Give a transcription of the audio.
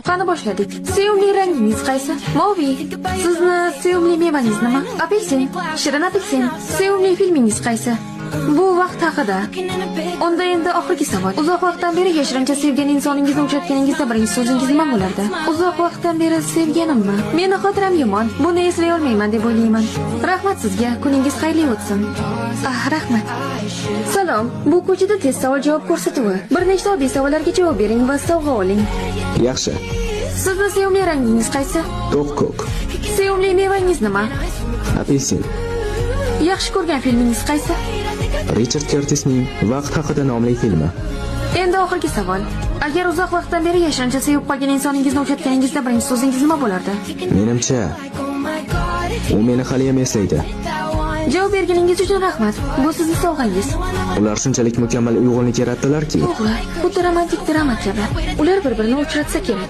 Qani boshladik. Sevimli rangingiz qaysi? Moviy. Sizni sevimli mevangiz nima? Apelsin. Shirin apelsin. Sevimli filmingiz qaysi? Bu vaqt haqida. Unda endi oxirgi savol. Uzoq vaqtdan beri yashirincha sevgan insoningizni uchratganingizda birinchi so'zingiz nima bo'lardi? Uzoq vaqtdan beri sevganimmi? Meni xotiram yomon. Buni eslay olmayman deb o'ylayman. Rahmat sizga. Kuningiz xayrli o'tsin. Rahmat. Salom. Bu ko'chada test savol javob ko'rsatuvi. Bir nechta oddiy savollarga javob bering va sovg'a oling. Yaxshi. Sizni sevimli rangingiz qaysi? To'q ko'k. Sevimli mevangiz nima? Apelsin. Yaxshi ko'rgan filmingiz qaysi? Richard Curtisning Vaqt haqida nomli filmi. Endi oxirgi savol. Agar uzoq vaqtdan beri yashirincha sevib qolgan insoningizni uchratganingizda birinchi so'zingiz nima bo'lardi? Menimcha, u meni haliyam eslaydi. Javob berganingiz uchun rahmat. Bu sizning sovg'angiz. Ular shunchalik mukammal uyg'unlik yaratdilarki, To'g'ri, xuddi romantik drama kabi. Ular bir-birini uchratsa kerak.